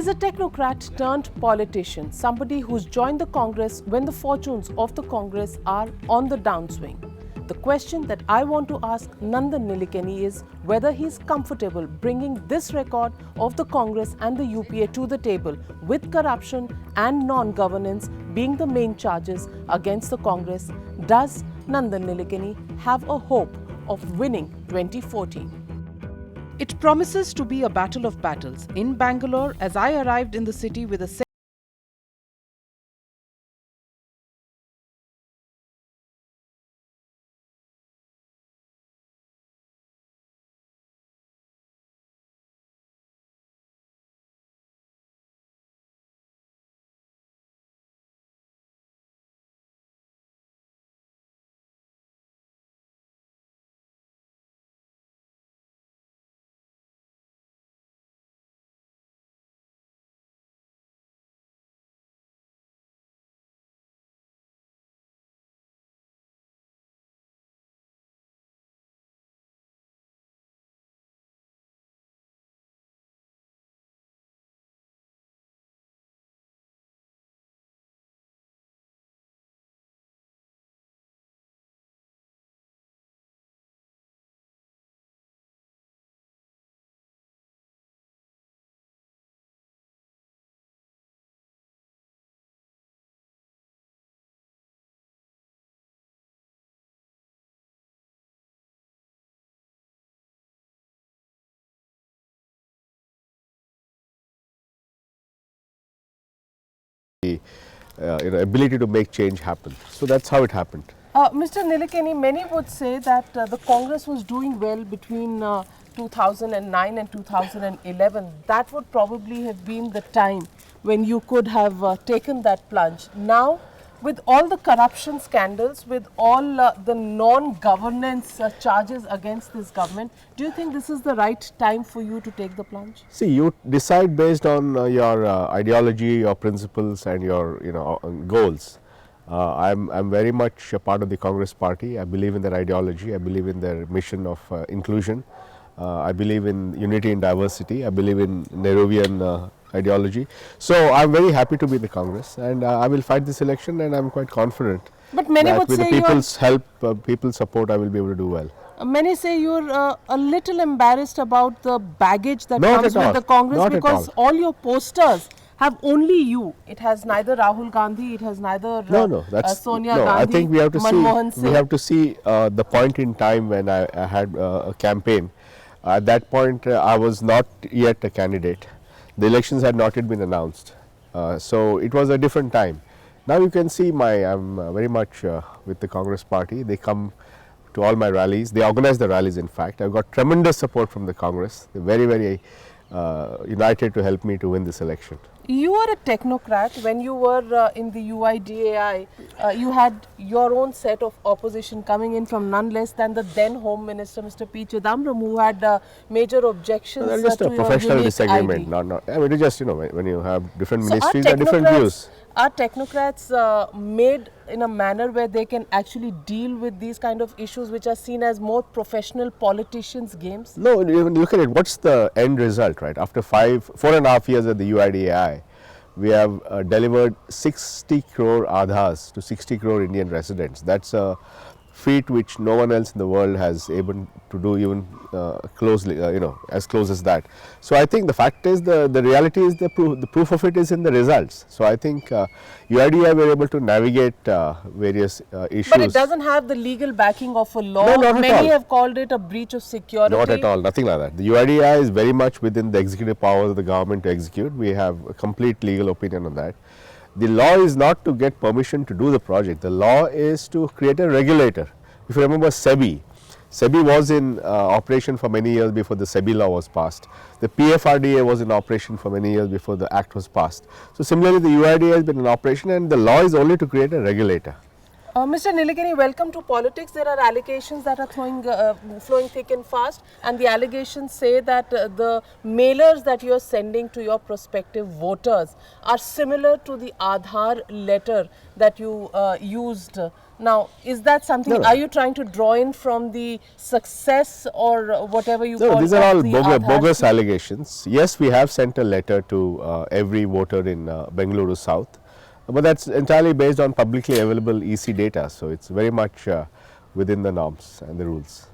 He's a technocrat turned politician, somebody who's joined the Congress when the fortunes of the Congress are on the downswing. The question that I want to ask Nandan Nilekani is whether he's comfortable bringing this record of the Congress and the UPA to the table with corruption and non-governance being the main charges against the Congress. Does Nandan Nilekani have a hope of winning 2014? It promises to be a battle of battles. In Bangalore, as I arrived in the city with a ability to make change happen. So that's how it happened. Mr. Nilekani, many would say that the Congress was doing well between 2009 and 2011. That would probably have been the time when you could have taken that plunge. Now, with all the corruption scandals, with all the non-governance charges against this government, do you think this is the right time for you to take the plunge? See, you decide based on your ideology, your principles, and your goals. I'm very much a part of the Congress party. I believe in their ideology. I believe in their mission of inclusion. I believe in unity and diversity. I believe in Nehruvian ideology. So I'm very happy to be in the Congress, and I will fight this election, and I'm quite confident. But many that would with say the people's help, people's support, I will be able to do well. Many say you're a little embarrassed about the baggage that Not comes at with all. the Congress Not at because all your posters have only you. It has neither Rahul Gandhi, it has neither Sonia Gandhi, I think we have to Manmohan see. Singh. We have to see the point in time when I had a campaign. At that point, I was not yet a candidate. The elections had not yet been announced, so it was a different time. Now you can see I'm very much with the Congress party. They come to all my rallies. They organize the rallies. In fact, I've got tremendous support from the Congress. They're very, very united to help me to win this election. You are a technocrat. When you were in the UIDAI, you had your own set of opposition coming in from none less than the then Home Minister, Mr. P. Chidambaram, who had major objections That's just to a professional your disagreement. ID. Not. I mean, it just when you have different So ministries, there are different views. Are technocrats made in a manner where they can actually deal with these kind of issues which are seen as more professional politicians' games? No, even look at it. What's the end result, right? After 4.5 years at the UIDAI, we have delivered 60 crore Aadhars to 60 crore Indian residents. That's a feat which no one else in the world has able to do even closely, as close as that. So I think the fact is the reality is the proof of it is in the results. So I think UIDAI were able to navigate various issues. But it doesn't have the legal backing of a law. No, not at Many all. have called it a breach of security. Not at all, nothing like that. The UIDAI is very much within the executive powers of the government to execute. We have a complete legal opinion on that. The law is not to get permission to do the project. The law is to create a regulator. If you remember SEBI was in operation for many years before the SEBI law was passed. The PFRDA was in operation for many years before the act was passed. So similarly, the UIDAI has been in operation, and the law is only to create a regulator. Mr. Nilekani, welcome to Politics. There are allegations that are flowing thick and fast, and the allegations say that the mailers that you are sending to your prospective voters are similar to the Aadhaar letter that you used Now, is that something, No, no. are you trying to draw in from the success or whatever you No, call these are all of the Aadhaar bogus scheme? allegations. Yes, we have sent a letter to every voter in Bangalore South, but that's entirely based on publicly available EC data. So it's very much within the norms and the rules.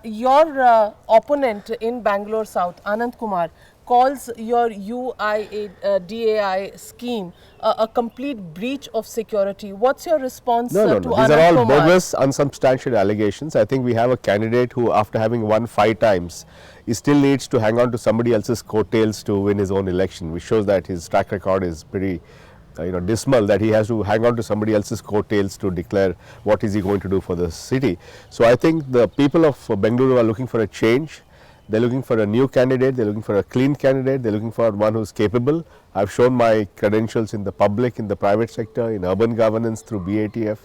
Your opponent in Bangalore South, Anand Kumar, calls your DAI scheme a complete breach of security. What's your response No, no, to no. These are Anand all Kumar? bogus, unsubstantiated allegations. I think we have a candidate who, after having won 5 times, he still needs to hang on to somebody else's coattails to win his own election, which shows that his track record is pretty, dismal. That he has to hang on to somebody else's coattails to declare what is he going to do for the city. So I think the people of Bengaluru are looking for a change. They're looking for a new candidate, they're looking for a clean candidate, they're looking for one who's capable. I've shown my credentials in the public, in the private sector, in urban governance through BATF.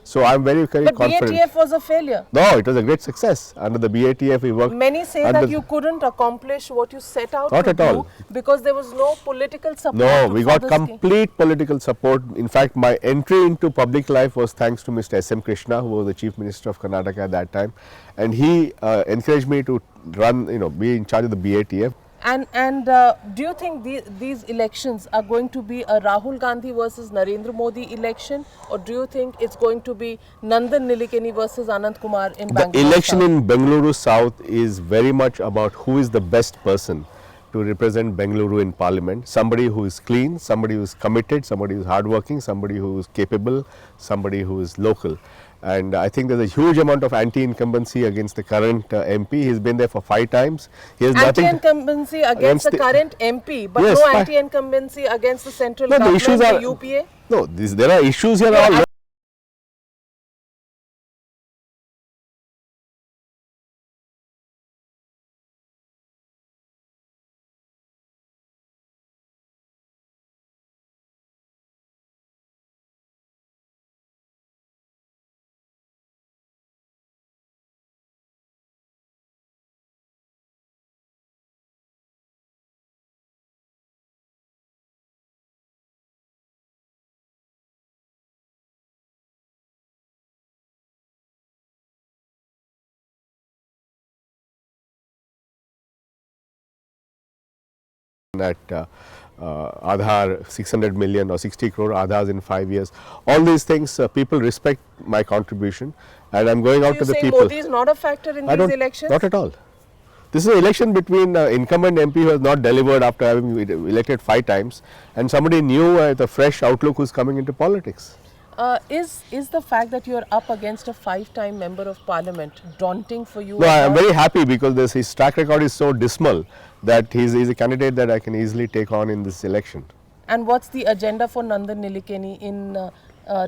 So I'm very, very But confident. BATF was a failure. No, it was a great success. Under the BATF we worked. Many say that you couldn't accomplish what you set out Not to at all. do because there was no political support. No, we got for the scheme. complete political support. In fact, my entry into public life was thanks to Mr. S.M. Krishna, who was the Chief Minister of Karnataka at that time. And he encouraged me to run, be in charge of the BATF. And do you think these elections are going to be a Rahul Gandhi versus Narendra Modi election, or do you think it's going to be Nandan Nilekani versus Anand Kumar in Bangalore? The election South? in Bengaluru South is very much about who is the best person to represent Bengaluru in Parliament. Somebody who is clean, somebody who is committed, somebody who is hardworking, somebody who is capable, somebody who is local. And I think there's a huge amount of anti-incumbency against the current MP. He's been there for 5 times. He has nothing. Anti-incumbency against the current MP, but Yes, no anti-incumbency against the central No, the government, issues are the UPA. no. There are issues here. All at Aadhaar 600 million or 60 crore Aadhaars in 5 years. All these things, people respect my contribution, and I'm going out So to you the say people. Modi is not a factor in I these don't, elections? not at all. This is an election between incumbent MP who has not delivered after having elected 5 times, and somebody new with a fresh outlook who's coming into politics. Is the fact that you are up against a 5-time member of parliament daunting for you? No, I am at all? very happy because his track record is so dismal that he's a candidate that I can easily take on in this election. And what's the agenda for Nandan Nilekani in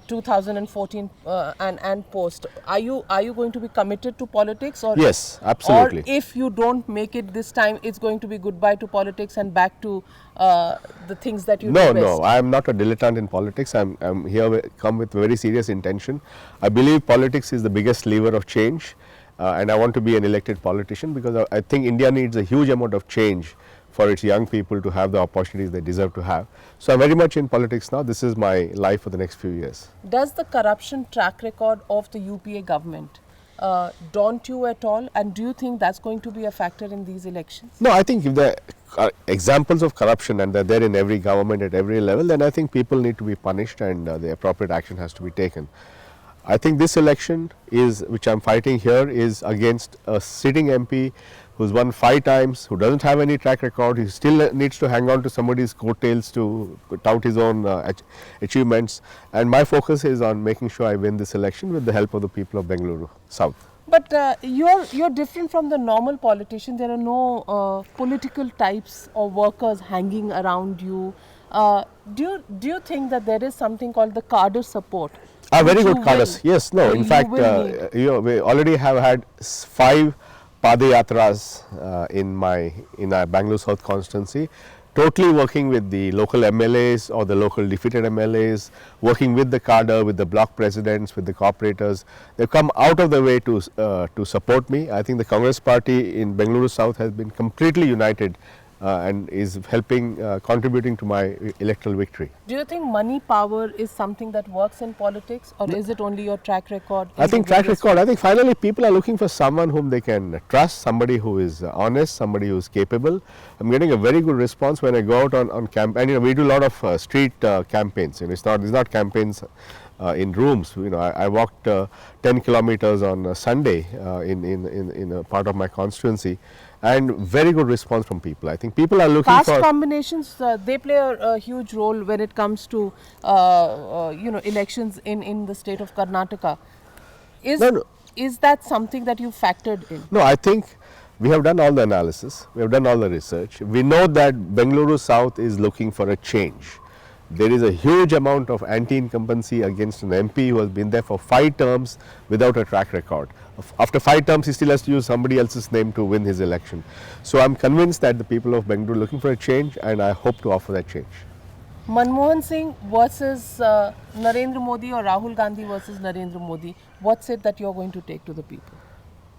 2014 and post? Are you going to be committed to politics, or Yes, absolutely. Or if you don't make it this time, it's going to be goodbye to politics and back to the things that you No, do best? no, I am not a dilettante in politics. I'm here come with very serious intention. I believe politics is the biggest lever of change, and I want to be an elected politician because I think India needs a huge amount of change for its young people to have the opportunities they deserve to have. So I'm very much in politics now. This is my life for the next few years. Does the corruption track record of the UPA government daunt you at all, and do you think that's going to be a factor in these elections? No, I think if there are examples of corruption and they're there in every government at every level, then I think people need to be punished and the appropriate action has to be taken. I think this election which I'm fighting here is against a sitting MP who's won 5 times, who doesn't have any track record. He still needs to hang on to somebody's coattails to tout his own achievements. And my focus is on making sure I win this election with the help of the people of Bengaluru South. But you're different from the normal politician. There are no political types or workers hanging around you. Do you think that there is something called the cadre support? Very which good you cadres. will- Yes, no. In you fact, will need? we already have had 5 Padayatras in our Bangalore South constituency, totally working with the local MLAs or the local defeated MLAs, working with the cadre, with the block presidents, with the corporators. They've come out of the way to support me. I think the Congress party in Bengaluru South has been completely united and is helping, contributing to my electoral victory. Do you think money power is something that works in politics, or is it only your track record? I think track record. I think finally people are looking for someone whom they can trust, somebody who is honest, somebody who is capable. I'm getting a very good response when I go out on campaign. We do a lot of street campaigns. It's not campaigns in rooms. I walked 10 kilometers on Sunday in a part of my constituency, and very good response from people. I think people are looking Caste for combinations. They play a huge role when it comes to elections in the state of Karnataka. Is that something that you factored in? No, I think we have done all the analysis, we have done all the research. We know that Bangalore South is looking for a change. There is a huge amount of anti-incumbency against an MP who has been there for 5 terms without a track record. After 5 terms, he still has to use somebody else's name to win his election. So I'm convinced that the people of Bangalore are looking for a change, and I hope to offer that change. Manmohan Singh versus Narendra Modi, or Rahul Gandhi versus Narendra Modi, what's it that you're going to take to the people?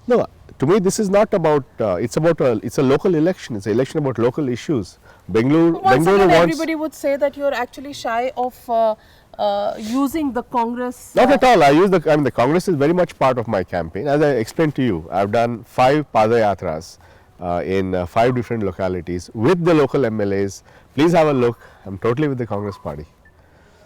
No, to me this is not about, it's a local election, it's an election about local issues. Bangalore Once again, wants, everybody would say that you're actually shy of using the Congress. Not at all. The Congress is very much part of my campaign. As I explained to you, I've done 5 Padayatras in 5 different localities with the local MLAs. Please have a look. I'm totally with the Congress party.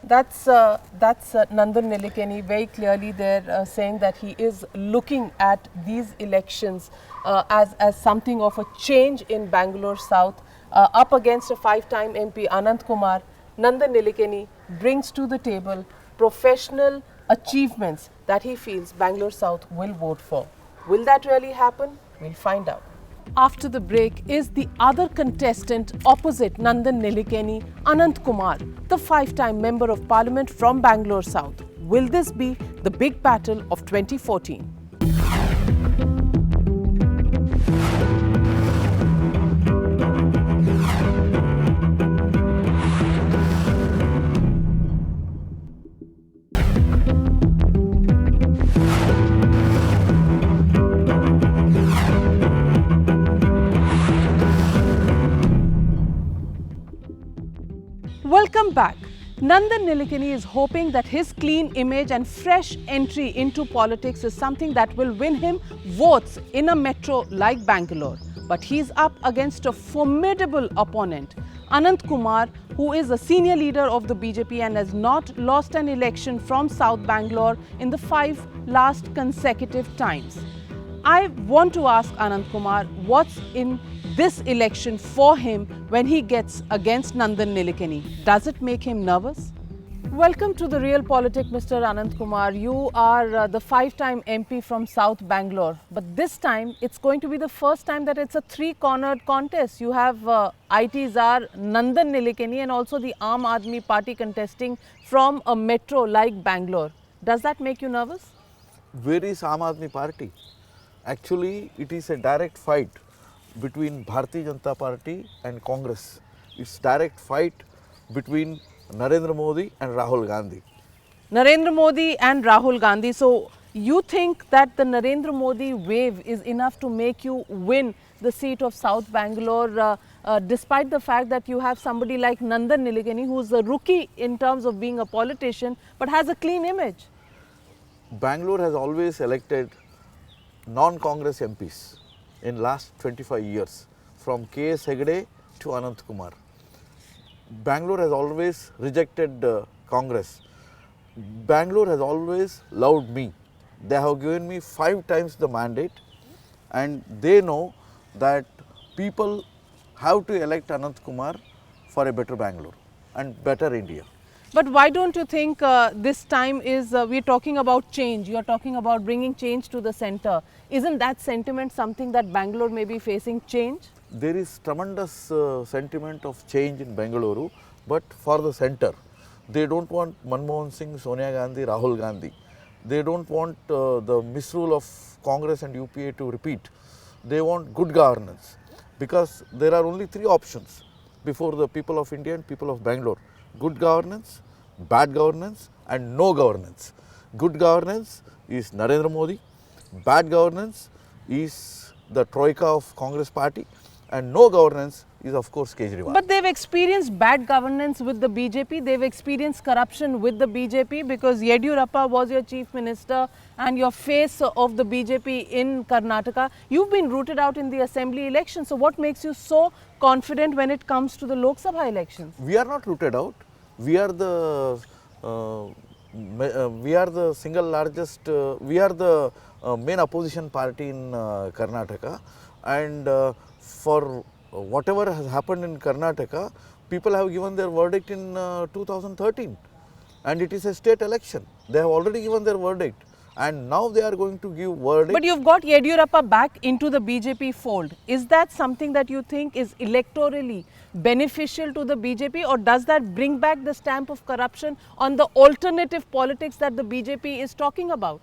That's Nandan Nilekani very clearly there saying that he is looking at these elections as something of a change in Bangalore South up against a 5-time MP Anant Kumar. Nandan Nilekani brings to the table professional achievements that he feels Bangalore South will vote for. Will that really happen? We'll find out. After the break is the other contestant opposite Nandan Nilekani, Anant Kumar, the 5-time Member of Parliament from Bangalore South. Will this be the big battle of 2014? Welcome back. Nandan Nilekani is hoping that his clean image and fresh entry into politics is something that will win him votes in a metro like Bangalore. But he's up against a formidable opponent, Anant Kumar, who is a senior leader of the BJP and has not lost an election from South Bangalore in the 5 last consecutive times. I want to ask Anant Kumar what's in this election for him when he gets against Nandan Nilekani. Does it make him nervous? Welcome to the Real Politik, Mr. Anant Kumar. You are the 5-time MP from South Bangalore, but this time it's going to be the first time that it's a 3-cornered contest. You have IT czar Nandan Nilekani and also the Aam Aadmi Party contesting from a metro like Bangalore. Does that make you nervous? Where is Aam Aadmi Party? Actually, it is a direct fight between Bharatiya Janata Party and Congress. It's direct fight between Narendra Modi and Rahul Gandhi. Narendra Modi and Rahul Gandhi. So, you think that the Narendra Modi wave is enough to make you win the seat of South Bangalore despite the fact that you have somebody like Nandan Nilekani, who's a rookie in terms of being a politician but has a clean image? Bangalore has always elected non-Congress MPs in last 25 years, from K.S. Hegde to Anant Kumar. Bangalore has always rejected Congress. Bangalore has always loved me. They have given me 5 times the mandate, and they know that people have to elect Anant Kumar for a better Bangalore and better India. But why don't you think this time is, we're talking about change, you're talking about bringing change to the center. Isn't that sentiment something that Bangalore may be facing change? There is tremendous sentiment of change in Bangalore, but for the center. They don't want Manmohan Singh, Sonia Gandhi, Rahul Gandhi. They don't want the misrule of Congress and UPA to repeat. They want good governance, because there are only 3 options before the people of India and people of Bangalore. Good governance, bad governance and no governance. Good governance is Narendra Modi, bad governance is the troika of Congress party, and no governance is of course Kejriwal. But they've experienced bad governance with the BJP, they've experienced corruption with the BJP, because Yediyurappa was your chief minister and your face of the BJP in Karnataka. You've been rooted out in the assembly election. So what makes you so confident when it comes to the Lok Sabha elections? We are not rooted out. We are the single largest, we are the main opposition party in Karnataka, and for whatever has happened in Karnataka, people have given their verdict in 2013, and it is a state election. They have already given their verdict, and now they are going to give verdict. But you've got Yediyurappa back into the BJP fold. Is that something that you think is electorally beneficial to the BJP, or does that bring back the stamp of corruption on the alternative politics that the BJP is talking about?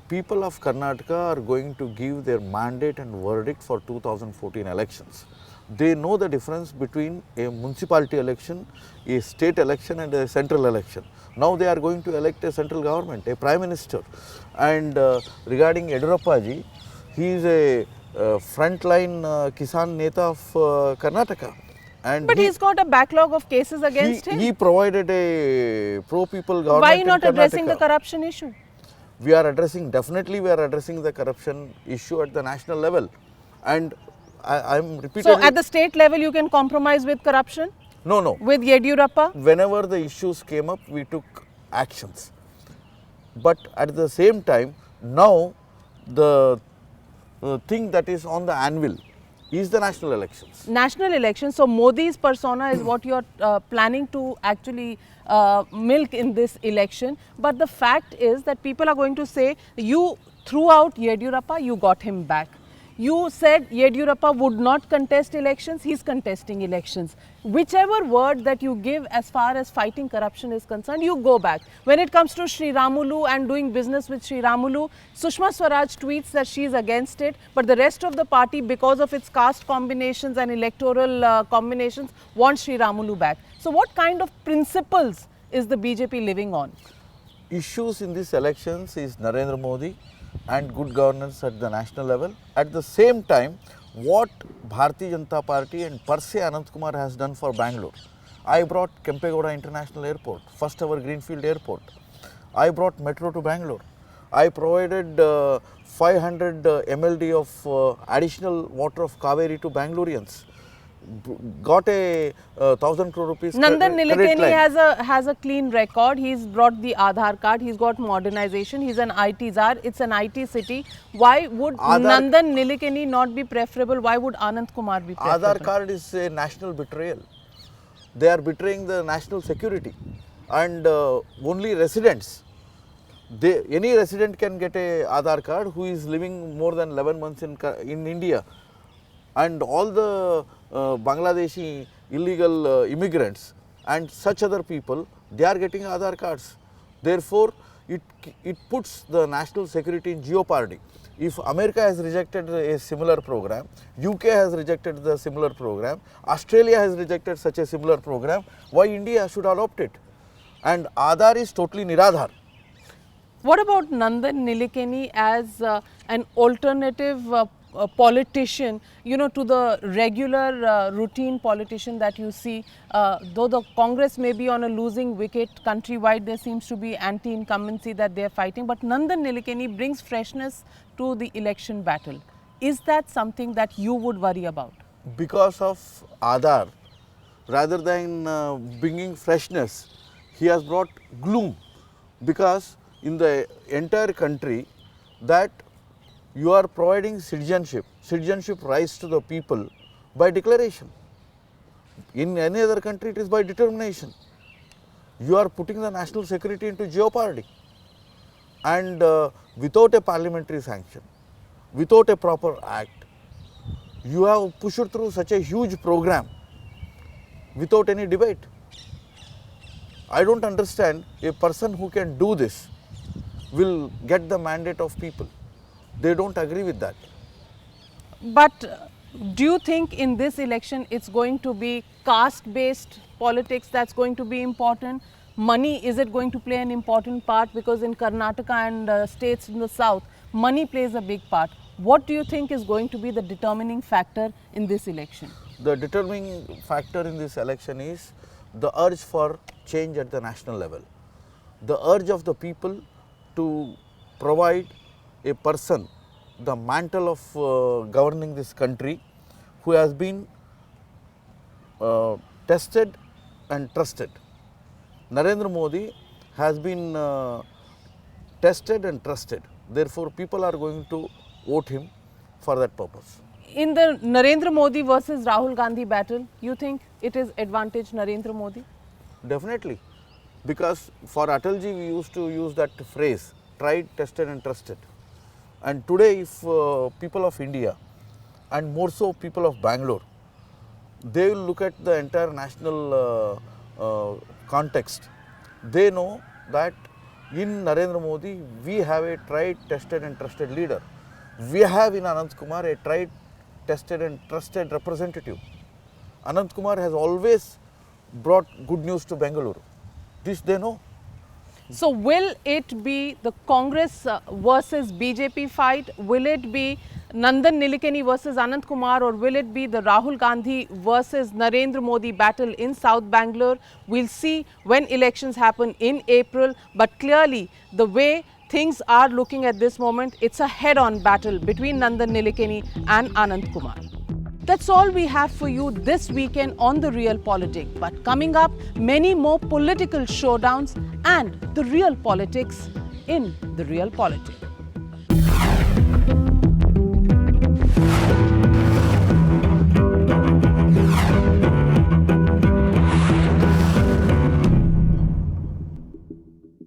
People of Karnataka are going to give their mandate and verdict for 2014 elections. They know the difference between a municipality election, a state election and a central election. Now they are going to elect a central government, a prime minister. And regarding Yediyurappa ji, he is a frontline Kisan Neta of Karnataka. But he's got a backlog of cases against him. He provided a pro-people government. Why not in addressing Karnataka. the corruption issue? We are addressing, definitely we are addressing the corruption issue at the national level. And I am repeatedly... So at the state level you can compromise with corruption? No. With Yediyurappa? Whenever the issues came up, we took actions. But at the same time, now the thing that is on the anvil is the national elections. National elections. So Modi's persona is what you're planning to actually milk in this election. But the fact is that people are going to say, you threw out Yediyurappa, you got him back. You said Yediyurappa would not contest elections, he's contesting elections. Whichever word that you give as far as fighting corruption is concerned, you go back. When it comes to Sri Ramulu and doing business with Sri Ramulu, Sushma Swaraj tweets that she is against it, but the rest of the party, because of its caste combinations and electoral combinations, wants Sri Ramulu back. So what kind of principles is the BJP living on? Issues in these elections is Narendra Modi and good governance at the national level. At the same time, what Bharatiya Janata Party and per se Anant Kumar has done for Bangalore. I brought Kempegowda International Airport, first ever greenfield airport. I brought metro to Bangalore. I provided 500 MLD of additional water of Kaveri to Bangaloreans. Got a 1,000 crore rupees Nandan credit Nilekani has a clean record. He's brought the Aadhaar card. He's got modernization. He's an IT czar. It's an IT city. Why would Nandan Nilekani not be preferable? Why would Anant Kumar be preferable? Aadhaar card is a national betrayal. They are betraying the national security, and only residents. Any resident can get a Aadhaar card who is living more than 11 months in India, and all the Bangladeshi illegal immigrants and such other people, they are getting Aadhaar cards. Therefore, it puts the national security in jeopardy. If America has rejected a similar program, UK has rejected the similar program, Australia has rejected such a similar program, why India should adopt it? And Aadhaar is totally Niradhar. What about Nandan Nilekani as an alternative politician, to the regular routine politician that you see? Though the Congress may be on a losing wicket countrywide, there seems to be anti-incumbency that they are fighting, but Nandan Nilekani brings freshness to the election battle. Is that something that you would worry about? Because of Aadhaar, rather than bringing freshness, he has brought gloom, because in the entire country that you are providing citizenship rights to the people by declaration. In any other country it is by determination. You are putting the national security into jeopardy, and without a parliamentary sanction, without a proper act, you have pushed through such a huge program without any debate. I don't understand a person who can do this will get the mandate of people. They don't agree with that. But do you think in this election it's going to be caste-based politics that's going to be important? Money, is it going to play an important part? Because in Karnataka and states in the south, money plays a big part. What do you think is going to be the determining factor in this election? The determining factor in this election is the urge for change at the national level. The urge of the people to provide a person the mantle of governing this country who has been tested and trusted. Narendra Modi has been tested and trusted. Therefore, people are going to vote him for that purpose. In the Narendra Modi versus Rahul Gandhi battle, you think it is advantage Narendra Modi? Definitely, because for Atalji we used to use that phrase, tried, tested and trusted. And today if people of India and more so people of Bangalore, they will look at the entire national context. They know that in Narendra Modi we have a tried, tested and trusted leader. We have in Anant Kumar a tried, tested and trusted representative. Anant Kumar has always brought good news to Bangalore. This they know. So will it be the Congress versus BJP fight? Will it be Nandan Nilekani versus Anant Kumar, or will it be the Rahul Gandhi versus Narendra Modi battle in South Bangalore? We'll see when elections happen in April, but clearly the way things are looking at this moment, it's a head-on battle between Nandan Nilekani and Anant Kumar. That's all we have for you this weekend on The Real Politic. But coming up, many more political showdowns and the real politics in The Real Politic.